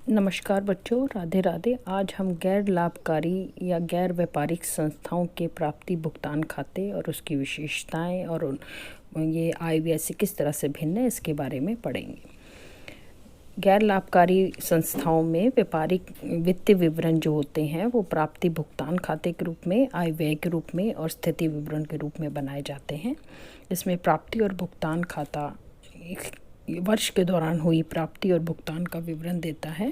नमस्कार बच्चों, राधे राधे। आज हम गैर लाभकारी या गैर व्यापारिक संस्थाओं के प्राप्ति भुगतान खाते और उसकी विशेषताएं और ये आय व्यय से किस तरह से भिन्न है इसके बारे में पढ़ेंगे। गैर लाभकारी संस्थाओं में व्यापारिक वित्तीय विवरण जो होते हैं वो प्राप्ति भुगतान खाते के रूप में, आय व्यय के रूप में और स्थिति विवरण के रूप में बनाए जाते हैं। इसमें प्राप्ति और भुगतान खाता वर्ष के दौरान हुई प्राप्ति और भुगतान का विवरण देता है।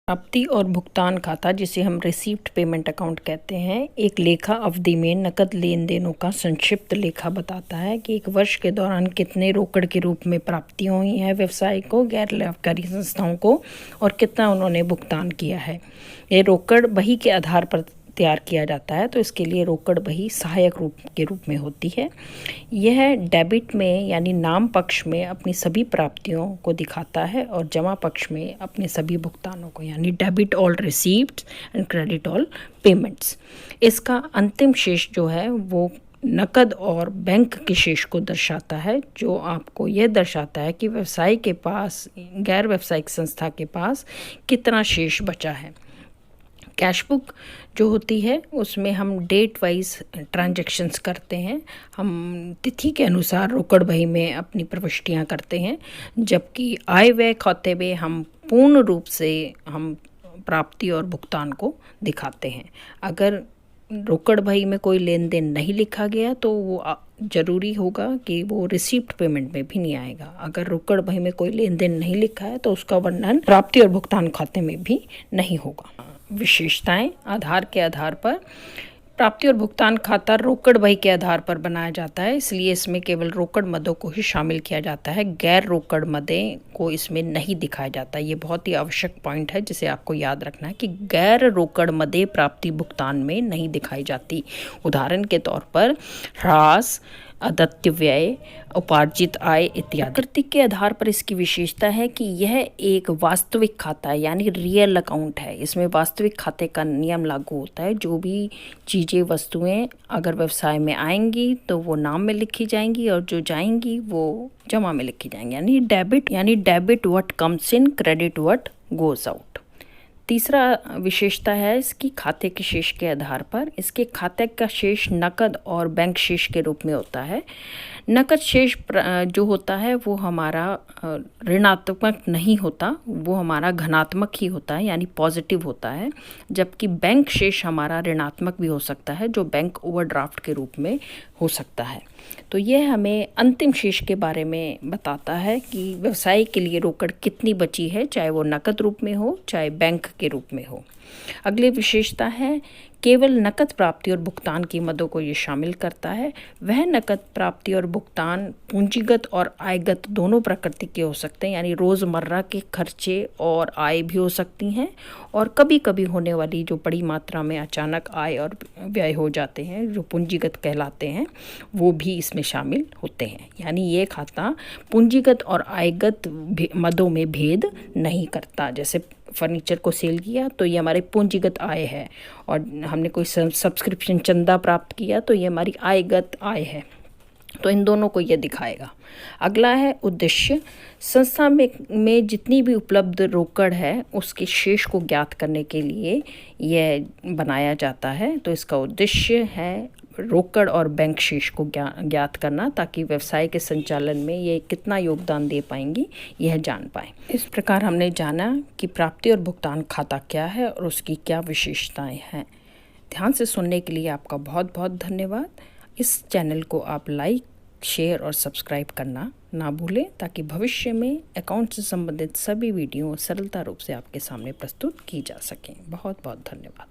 प्राप्ति और भुगतान खाता, जिसे हम रिसीव्ड पेमेंट अकाउंट कहते हैं, एक लेखा अवधि में नकद लेन देनों का संक्षिप्त लेखा बताता है कि एक वर्ष के दौरान कितने रोकड़ के रूप में प्राप्तियां हुई हैं व्यवसाय को, गैर लाभकारी संस्थाओं को, और कितना उन्होंने भुगतान किया है। ये रोकड़ बही के आधार पर तैयार किया जाता है, तो इसके लिए रोकड़ बही सहायक रूप के रूप में होती है। यह डेबिट में यानी नाम पक्ष में अपनी सभी प्राप्तियों को दिखाता है और जमा पक्ष में अपने सभी भुगतानों को, यानी debit all received and credit all payments. इसका अंतिम शेष जो है वो नकद और बैंक के शेष को दर्शाता है, जो आपको यह दर्शाता है कि व्यवसाय के पास, गैर व्यावसायिक संस्था के पास कितना शेष बचा है। कैश बुक जो होती है उसमें हम डेट वाइज ट्रांजैक्शंस करते हैं, हम तिथि के अनुसार रोकड़ बही में अपनी प्रविष्टियां करते हैं, जबकि आय व्यय खाते में हम पूर्ण रूप से हम प्राप्ति और भुगतान को दिखाते हैं। अगर रोकड़ बही में कोई लेन देन नहीं लिखा गया तो वो ज़रूरी होगा कि वो रिसीप्ट पेमेंट में भी नहीं आएगा। अगर रोकड़ बही में कोई लेन देन नहीं लिखा है तो उसका वर्णन प्राप्ति और भुगतान खाते में भी नहीं होगा। विशेषताएं, आधार के आधार पर प्राप्ति और भुगतान खाता रोकड़ बही के आधार पर बनाया जाता है, इसलिए इसमें केवल रोकड़ मदों को ही शामिल किया जाता है। गैर रोकड़ मदें को इसमें नहीं दिखाया जाता। ये बहुत ही आवश्यक पॉइंट है जिसे आपको याद रखना है कि गैर रोकड़ मदें प्राप्ति भुगतान में नहीं दिखाई जाती। उदाहरण के तौर पर ह्रास, अदत्य व्यय, उपार्जित आय इत्यादि। आकृति के आधार पर इसकी विशेषता है कि यह एक वास्तविक खाता है, यानी रियल अकाउंट है। इसमें वास्तविक खाते का नियम लागू होता है। जो भी चीज़ें, वस्तुएं अगर व्यवसाय में आएंगी तो वो नाम में लिखी जाएंगी और जो जाएंगी वो जमा में लिखी जाएंगी, यानी debit what comes in, credit what goes out. तीसरा विशेषता है इसकी खाते के शेष के आधार पर। इसके खाते का शेष नकद और बैंक शेष के रूप में होता है। नकद शेष जो होता है वो हमारा ऋणात्मक नहीं होता, वो हमारा धनात्मक ही होता है, यानी पॉजिटिव होता है। जबकि बैंक शेष हमारा ऋणात्मक भी हो सकता है, जो बैंक ओवरड्राफ्ट के रूप में हो सकता है। तो यह हमें अंतिम शेष के बारे में बताता है कि व्यवसाय के लिए रोकड़ कितनी बची है, चाहे वो नकद रूप में हो चाहे बैंक के रूप में हो। अगली विशेषता है केवल नकद प्राप्ति और भुगतान की मदों को ये शामिल करता है। वह नकद प्राप्ति और भुगतान पूंजीगत और आयगत दोनों प्रकृति के हो सकते हैं, यानी रोज़मर्रा के खर्चे और आय भी हो सकती हैं, और कभी कभी होने वाली जो बड़ी मात्रा में अचानक आय और व्यय हो जाते हैं, जो पूंजीगत कहलाते हैं, वो भी इसमें शामिल होते हैं। यानी ये खाता पूंजीगत और आयगत मदों में भेद नहीं करता। जैसे फर्नीचर को सेल किया तो ये हमारी पूंजीगत आय है, और हमने कोई सब्सक्रिप्शन चंदा प्राप्त किया तो ये हमारी आयगत आय है। तो इन दोनों को ये दिखाएगा। अगला है उद्देश्य। संस्था में जितनी भी उपलब्ध रोकड़ है उसके शेष को ज्ञात करने के लिए यह बनाया जाता है। तो इसका उद्देश्य है रोकड़ और बैंक शेष को ज्ञात करना, ताकि व्यवसाय के संचालन में ये कितना योगदान दे पाएंगी यह जान पाएं। इस प्रकार हमने जाना कि प्राप्ति और भुगतान खाता क्या है और उसकी क्या विशेषताएं हैं। ध्यान से सुनने के लिए आपका बहुत बहुत धन्यवाद। इस चैनल को आप लाइक, शेयर और सब्सक्राइब करना ना भूलें, ताकि भविष्य में अकाउंट से संबंधित सभी वीडियो सरलता रूप से आपके सामने प्रस्तुत की जा सकें। बहुत बहुत धन्यवाद।